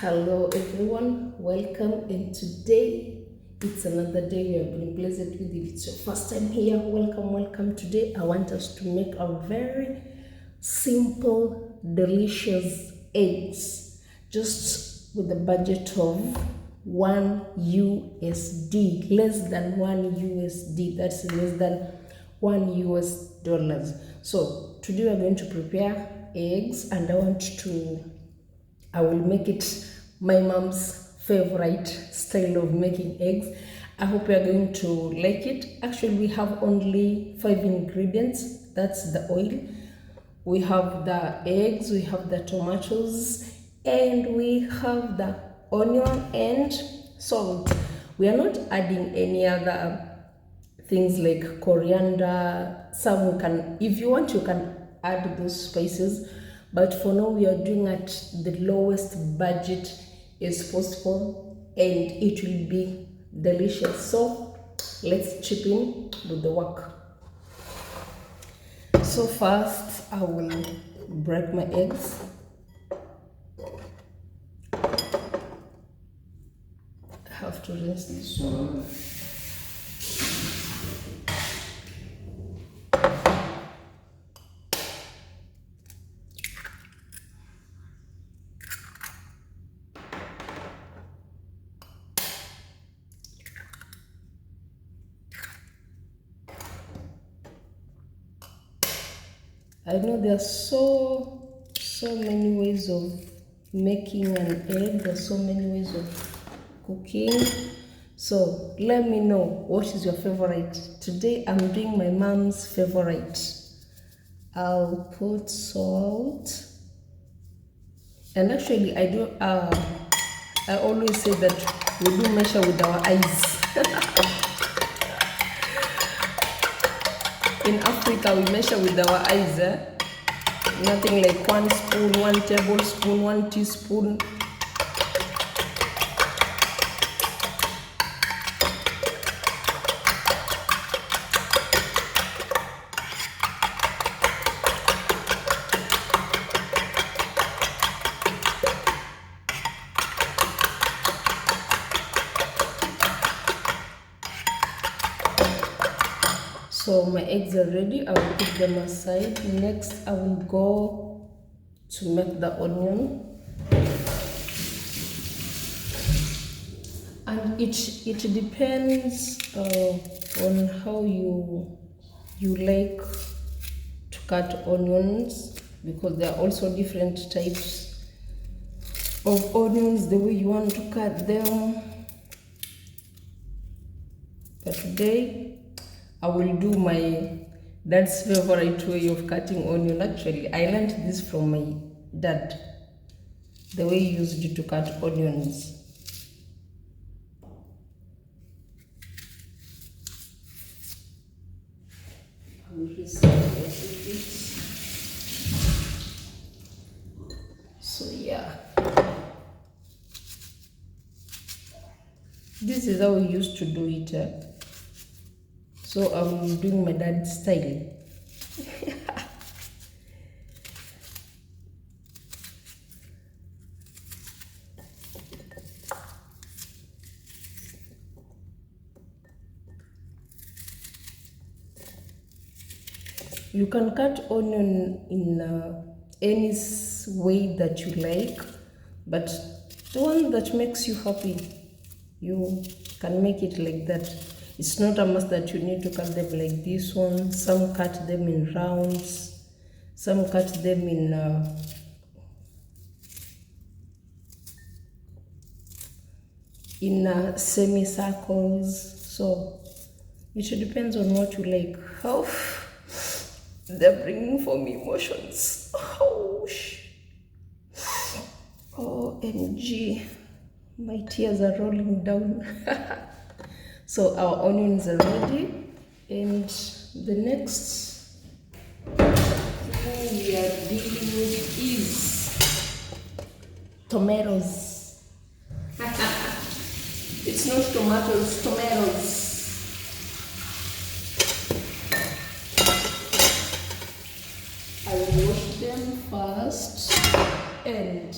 Hello everyone, welcome, and today it's another day we have been blessed with. If it's your first time here, welcome. Today I want us to make a very simple, delicious eggs just with a budget of 1 USD, less than 1 USD, that's less than $1. So today we're going to prepare eggs, and I will make it my mom's favorite style of making eggs. I hope you are going to like it. Actually, we have only 5 ingredients. That's the oil, we have the eggs, we have the tomatoes, and we have the onion and salt. We are not adding any other things like coriander. Some can, if you want, you can add those spices, but for now we are doing at the lowest budget as possible, and it will be delicious. So let's chip in with the work. So first I will break my eggs. I have to rinse this one. I know there are so many ways of making an egg. There are so many ways of cooking. So let me know what is your favorite. Today I'm doing my mom's favorite. I'll put salt. And actually I always say that we do measure with our eyes. In Africa, we measure with our eyes, Nothing like 1 spoon, 1 tablespoon, 1 teaspoon. So my eggs are ready. I will put them aside. Next, I will go to make the onion. And it depends on how you like to cut onions, because there are also different types of onions, the way you want to cut them. But today I will do my dad's favorite way of cutting onion. Actually, I learned this from my dad, the way he used to cut onions. I will reset it. So yeah, this is how we used to do it. So I'm doing my dad's style. You can cut onion in any way that you like, but the one that makes you happy, you can make it like that. It's not a must that you need to cut them like this one. Some cut them in rounds, some cut them in semicircles. So it depends on what you like. Oh, they're bringing for me emotions. OMG, my tears are rolling down. So our onions are ready, and the next thing we are dealing with is tomatoes. It's not tomatoes, tomatoes. I will wash them first, and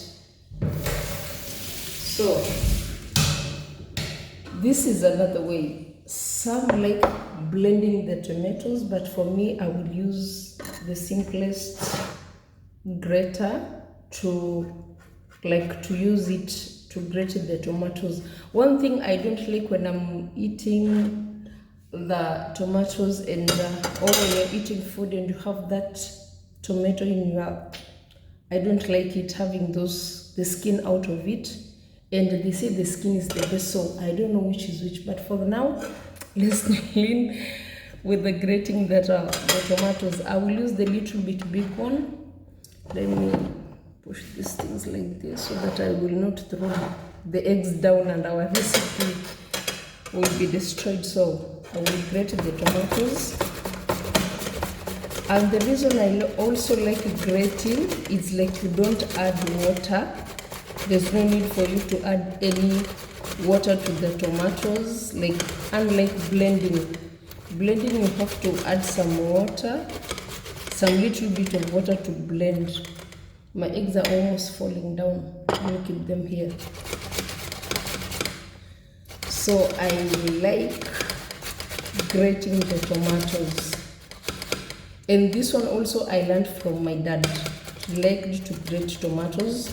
this is another way. Some like blending the tomatoes, but for me, I will use the simplest grater to use it to grate the tomatoes. One thing I don't like when I'm eating the tomatoes and or when you're eating food and you have that tomato in your, I don't like it having the skin out of it. And they say the skin is the best, so I don't know which is which. But for now, let's clean with the grating that the tomatoes. I will use the little bit big one. Let me push these things like this so that I will not throw the eggs down and our recipe will be destroyed. So I will grate the tomatoes. And the reason I also like grating is like you don't add water. There's no need for you to add any water to the tomatoes. Like unlike blending. Blending you have to add some water, some little bit of water to blend. My eggs are almost falling down. Let me keep them here. So I like grating the tomatoes. And this one also I learned from my dad. He liked to grate tomatoes.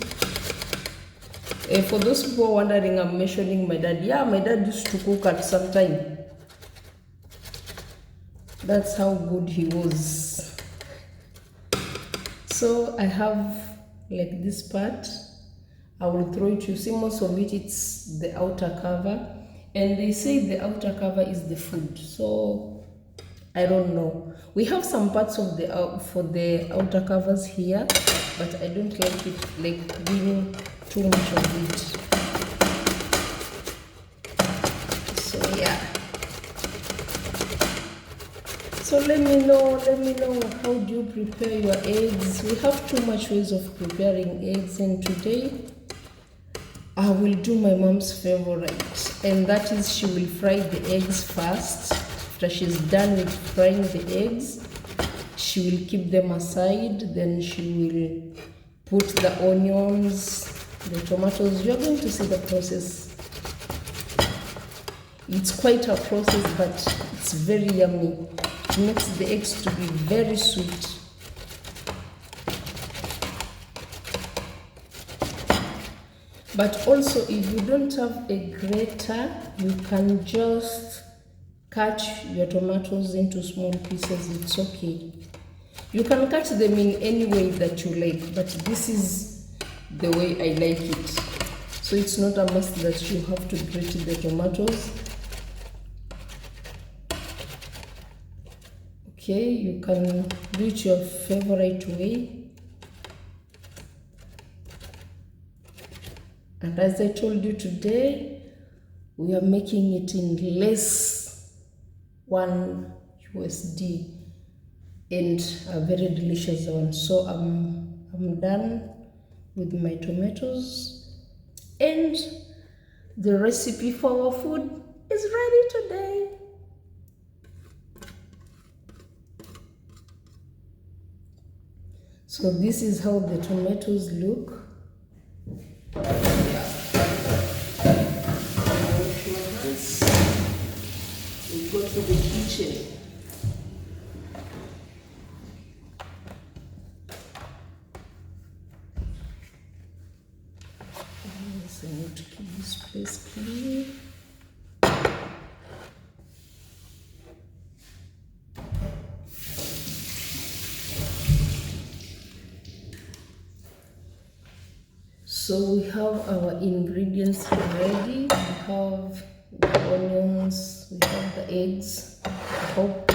For those people wondering, I'm mentioning my dad. Yeah, my dad used to cook at some time. That's how good he was. So I have like this part. I will throw it. You see, most of it, it's the outer cover. And they say the outer cover is the food. So I don't know. We have some parts of the for the outer covers here, but I don't like it, like being too much of it. So yeah. So let me know how do you prepare your eggs. We have too much ways of preparing eggs, and today I will do my mom's favorite, and that is she will fry the eggs first. After she's done with frying the eggs, she will keep them aside. Then she will put the onions, the tomatoes. You're going to see the process. It's quite a process, but it's very yummy. It makes the eggs to be very sweet. But also, if you don't have a grater, you can just cut your tomatoes into small pieces. It's okay. You can cut them in any way that you like, but this is the way I like it. So it's not a must that you have to grate the tomatoes. Okay, you can do it your favorite way. And as I told you today, we are making it in less $1 USD, and a very delicious one. So I'm done with my tomatoes, and the recipe for our food is ready today. So this is how the tomatoes look. We go to the kitchen. Yes, I need to keep this place clean. So we have our ingredients ready. We have the onions, we have the eggs. I hope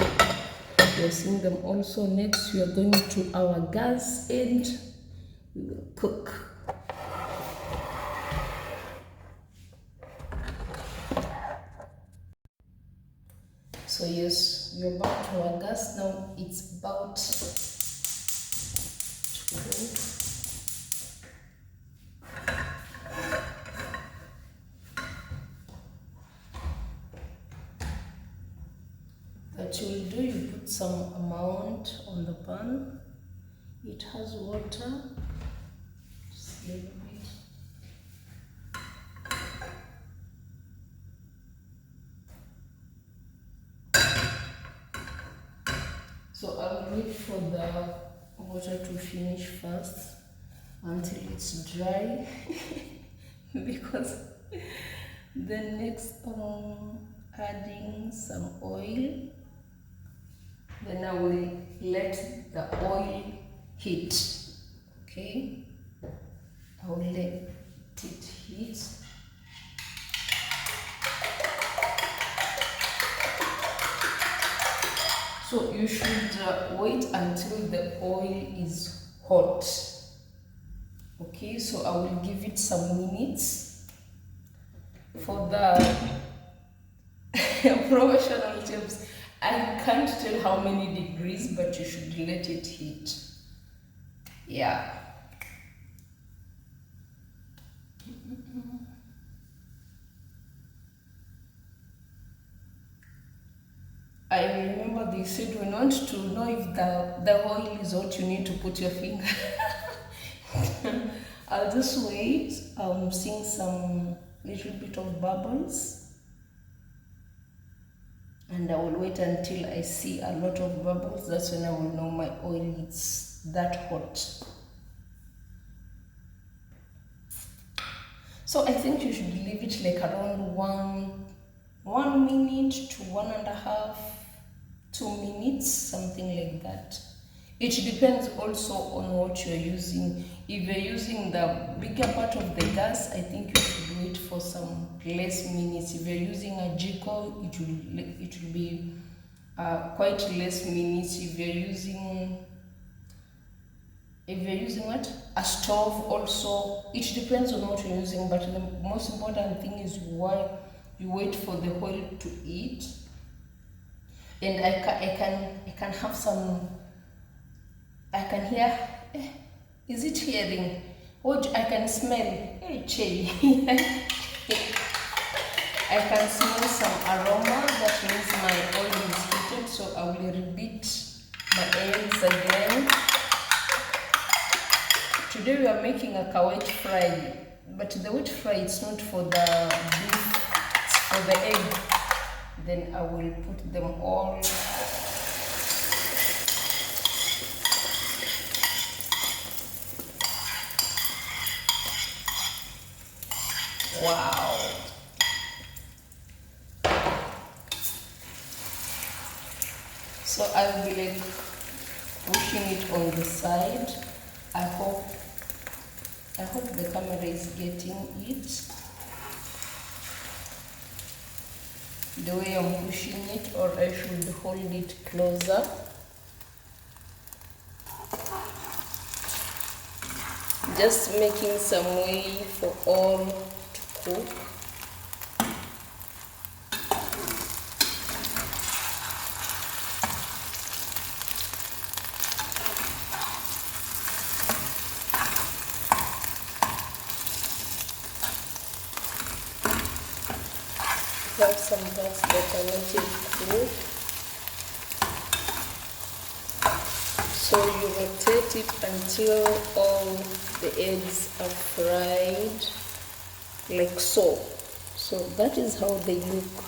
you're seeing them also. Next, we are going to our gas and we will cook. So yes, we're back to our gas now. It's about to cook. What you will do, you put some amount on the pan. It has water, just a little bit. So I will wait for the water to finish first until it's dry because then next adding some oil. Then I will let the oil heat. Okay, I will let it heat. So you should wait until the oil is hot. Okay, so I will give it some minutes for the professional tips. I can't tell how many degrees, but you should let it heat. Yeah. I remember they said when you want to know if the oil is hot, you need to put your finger. I'll just wait. I'm seeing some little bit of bubbles. And I will wait until I see a lot of bubbles. That's when I will know my oil is that hot. So I think you should leave it like around 1 minute to 1.5, 2 minutes, something like that. It depends also on what you're using. If you're using the bigger part of the gas, I think you should wait for some less minutes. If you're using a Jiko, it will be quite less minutes. If you're using what? A stove also, it depends on what you're using, but the most important thing is why you wait for the oil to heat. And I can have some, I can hear, is it hearing? What I can smell, hey, Che. I can smell some aroma, that means my oil is heated, so I will repeat my eggs again. Today we are making a wet fry, but the wet fry it's not for the beef, it's for the egg. Then I will put them all. Wow. So I will be like pushing it on the side. I hope the camera is getting it. The way I'm pushing it, or I should hold it closer. Just making some way for all to cook. Have some parts that are not yet cooked, so you rotate it until all the eggs are fried, like so. So that is how they look.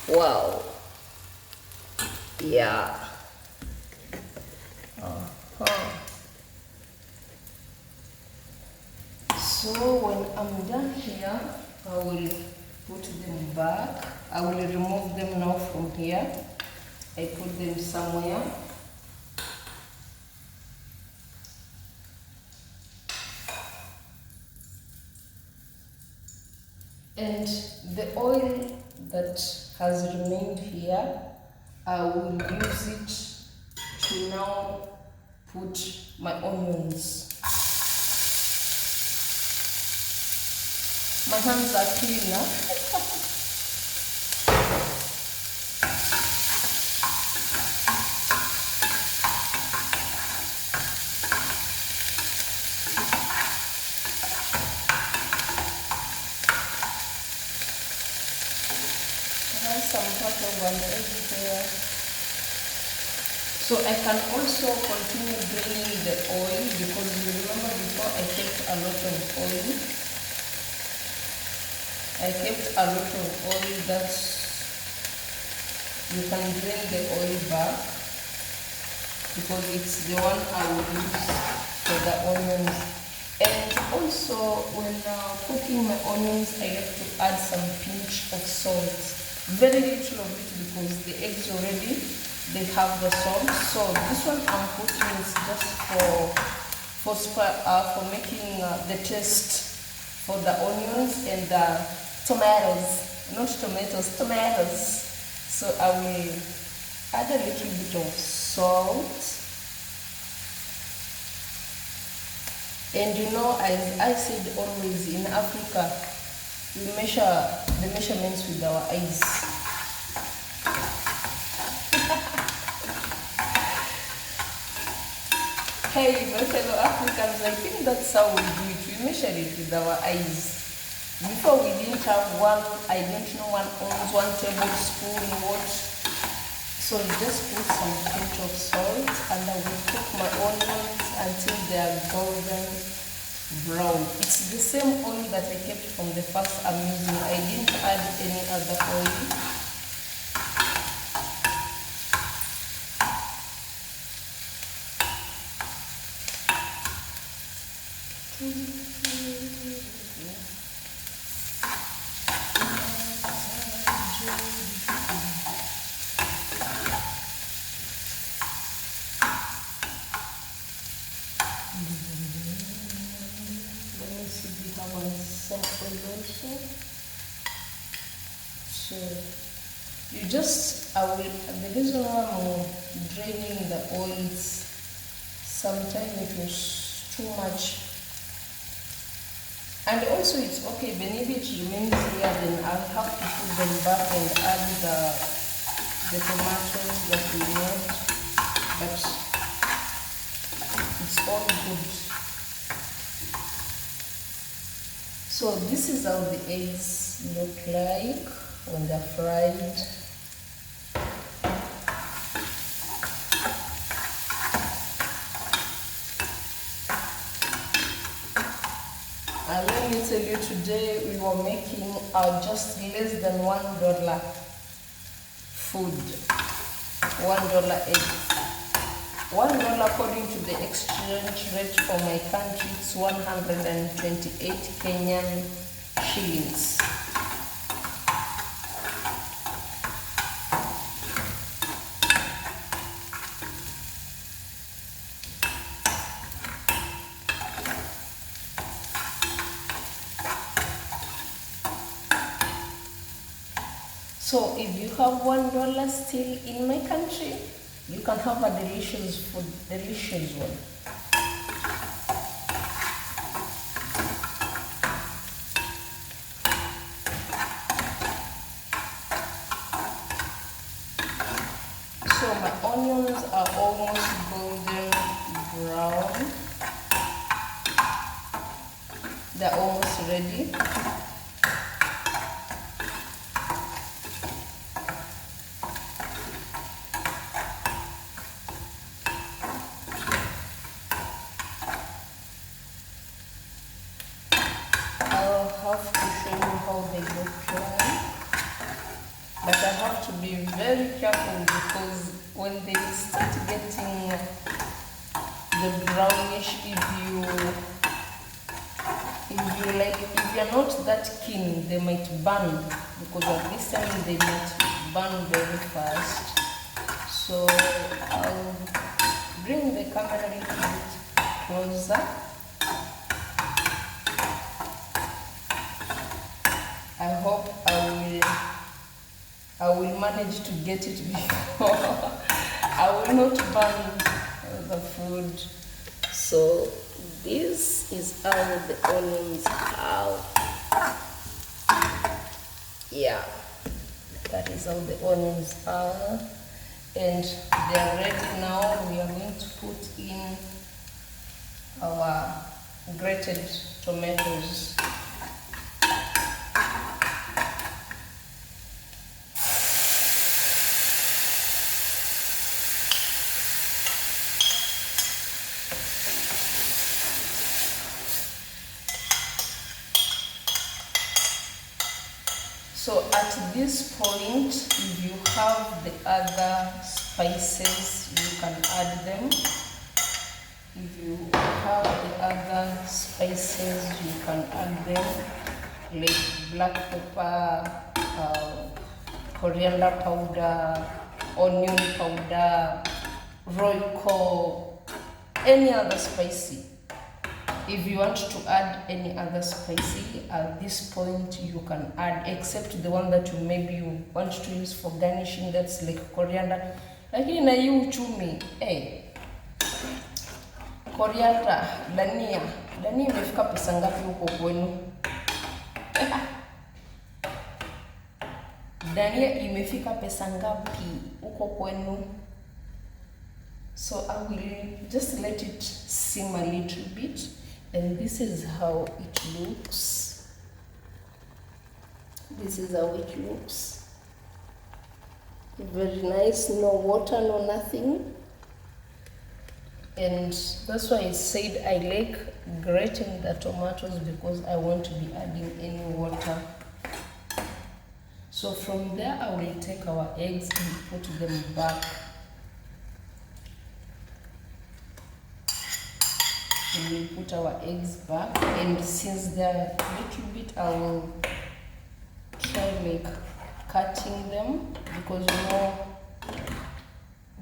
Wow. Yeah. So when I'm done here, I will put them back. I will remove them now from here. I put them somewhere. And the oil that has remained here, I will use it to now put my onions. My hands are clean now. I have some part of an egg here. So I can also continue draining the oil, because you remember before I kept a lot of oil. I kept a lot of oil. That's, you can drain the oil back. because it's the one I will use for the onions. And also when cooking my onions, I like to add some pinch of salt. Very little of it because the eggs already, they have the salt. So this one I'm putting is just for making the taste for the onions and the tomatoes. Not tomatoes, tomatoes. So I will add a little bit of salt. And you know, as I said always, in Africa, we measure the measurements with our eyes. Hey, my fellow Africans, I think that's how we do it. We measure it with our eyes. Before we didn't have one, I didn't know 1 ounce, 1 tablespoon, what. So just put some pinch of salt and I will cook my onions until they are golden brown. It's the same oil that I kept from the first I'm using. I didn't add any other oil. Some oil also. So you just, the reason why I'm draining the oils, sometimes it was too much. And also it's okay, whenever it remains here, then I'll have to put them back and add the tomatoes that we made. But it's all good. So this is how the eggs look like when they're fried. And let me tell you, today we were making just less than $1 food, $1 eggs. $1 according to the exchange rate for my country, it's 128 Kenyan shillings. So if you have $1 still in my country, you can have a delicious food, delicious one. So my onions are almost golden brown. They're almost ready. Have to show you how they look like, but I have to be very careful because when they start getting the brownish, if you're not that keen, they might burn, because at this time they might burn very fast. So I'll bring the camera a little bit closer. I hope I will manage to get it before I will not burn the food. So this is how the onions are. Yeah, that is how the onions are, and they are ready now. We are going to put in our grated tomatoes. So at this point, if you have the other spices, you can add them. If you have the other spices, you can add them, like black pepper, coriander powder, onion powder, Royco, any other spicy. If you want to add any other spicy, at this point you can add, except the one that you want to use for garnishing, that's like coriander. Lakini na hii uchumi, coriander, dania imefika pesa ngapi huko kwenu? Dania imefika pesa ngapi huko kwenu? So I will just let it simmer a little bit, and this is how it looks. This is how it looks. Very nice, no water, no nothing. And that's why I said I like grating the tomatoes, because I want to be adding any water. So from there I will take our eggs and put them back. We will put our eggs back, and since they're a little bit, I will try like cutting them, because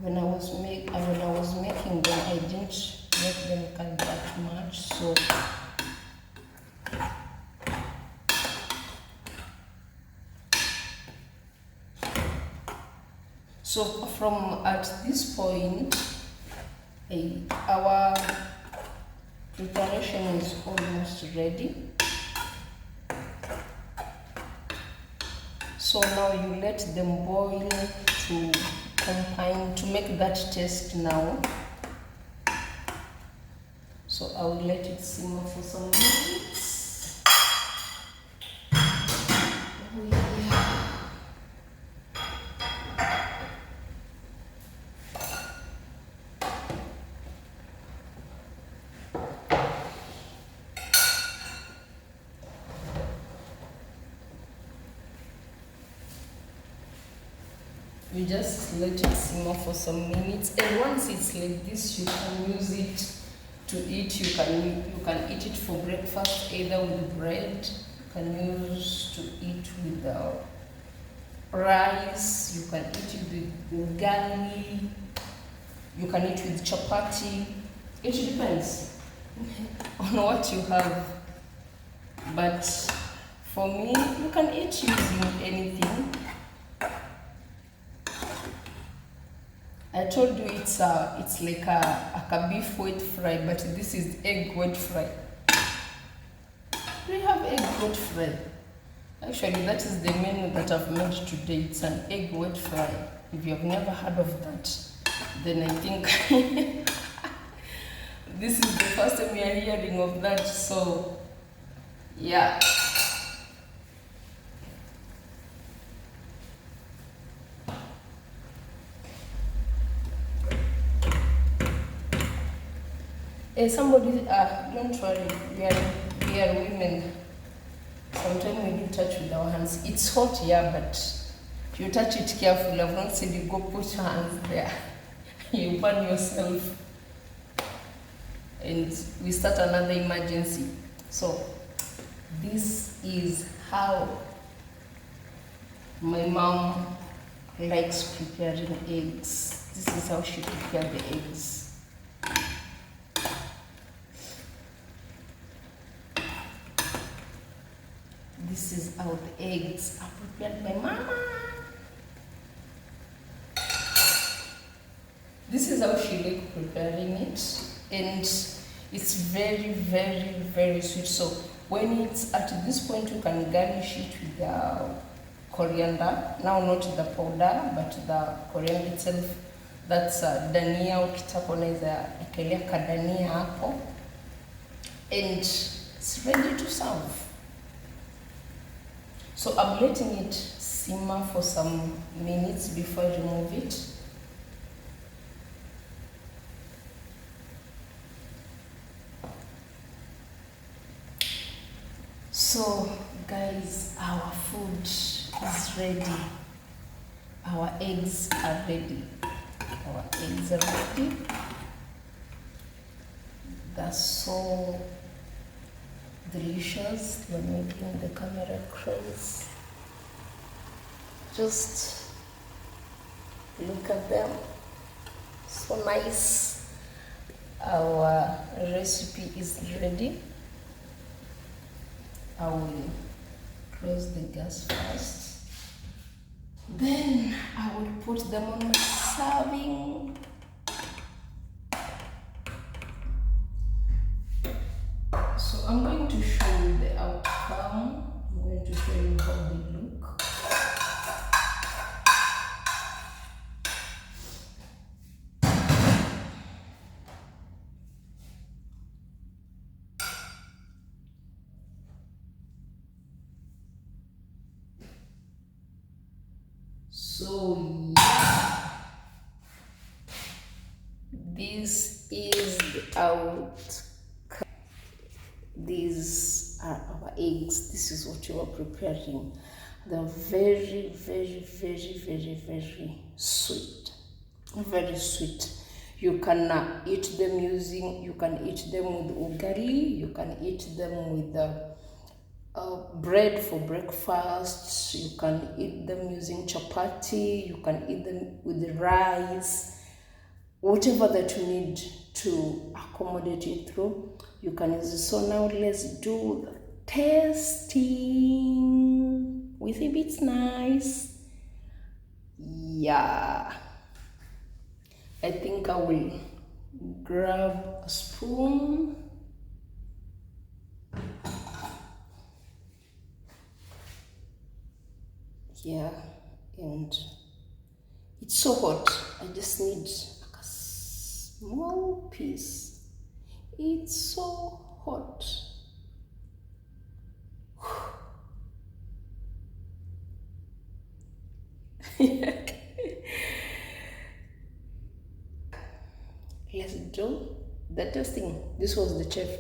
when I was making them, I didn't make them cut that much. So from at this point, our preparation is almost ready. So now you let them boil to combine, to make that taste now. So I will let it simmer for some minutes. Oh yeah. You just let it simmer for some minutes, and once it's like this, you can use it to eat. You can eat it for breakfast, either with bread. You can use to eat with rice. You can eat it with ugali. You can eat with chapati. It depends on what you have. But for me, you can eat using anything. I told you it's like a beef wet fry, but this is egg wet fry. Do you have egg wet fry? Actually, that is the menu that I've made today. It's an egg wet fry. If you have never heard of that, then I think this is the first time you are hearing of that. So, yeah. Somebody, don't worry, we are women. Sometimes we do touch with our hands. It's hot, yeah, but if you touch it carefully, I've not said you go put your hands there. You burn yourself. And we start another emergency. So, this is how my mom likes preparing eggs. This is how she prepares the eggs. This is how the eggs are prepared by Mama. This is how she likes preparing it, and it's very, very, very sweet. So when it's at this point, you can garnish it with the coriander. Now not the powder, but the coriander itself. That's dania. Ukitaka unaweza ekelea kadania hapo, and it's ready to serve. So I'm letting it simmer for some minutes before I remove it. So guys, our food is ready. Our eggs are ready. Our eggs are ready. That's so delicious. You're making the camera crazy. Just look at them. So nice. Our recipe is ready. I will close the gas first. Then I will put them on my serving. So I'm going to show you the outcome. I'm going to show you how they look. So yeah, this is the outcome. These are our eggs. This is what you are preparing. They're very, very, very, very, very sweet. Very sweet. You can eat them you can eat them with ugali, you can eat them with bread for breakfast, you can eat them using chapati, you can eat them with rice, whatever that you need to accommodate it through, you can use it. So now let's do the tasting. We think it's nice. Yeah. I think I will grab a spoon. Yeah, and it's so hot. I just need like a small piece. It's so hot. Let's do the testing. This was the chef.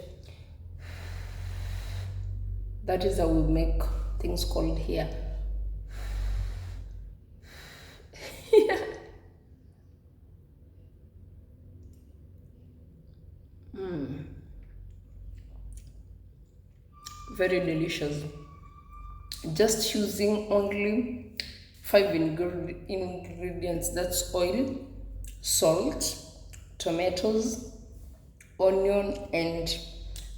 That is how we make things called here. Very delicious. Just using only 5 ingredients. That's oil, salt, tomatoes, onion, and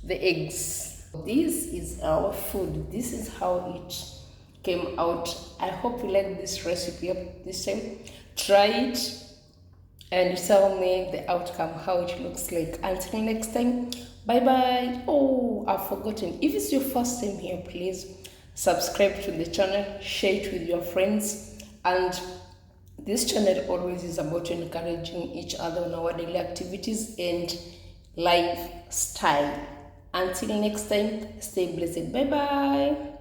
the eggs. This is our food. This is how it came out. I hope you like this recipe this time. Try it and tell me the outcome, how it looks like. Until next time, bye bye. Oh, I've forgotten, if it's your first time here, please subscribe to the channel, share it with your friends, and this channel always is about encouraging each other on our daily activities and lifestyle. Until next time, stay blessed. Bye bye.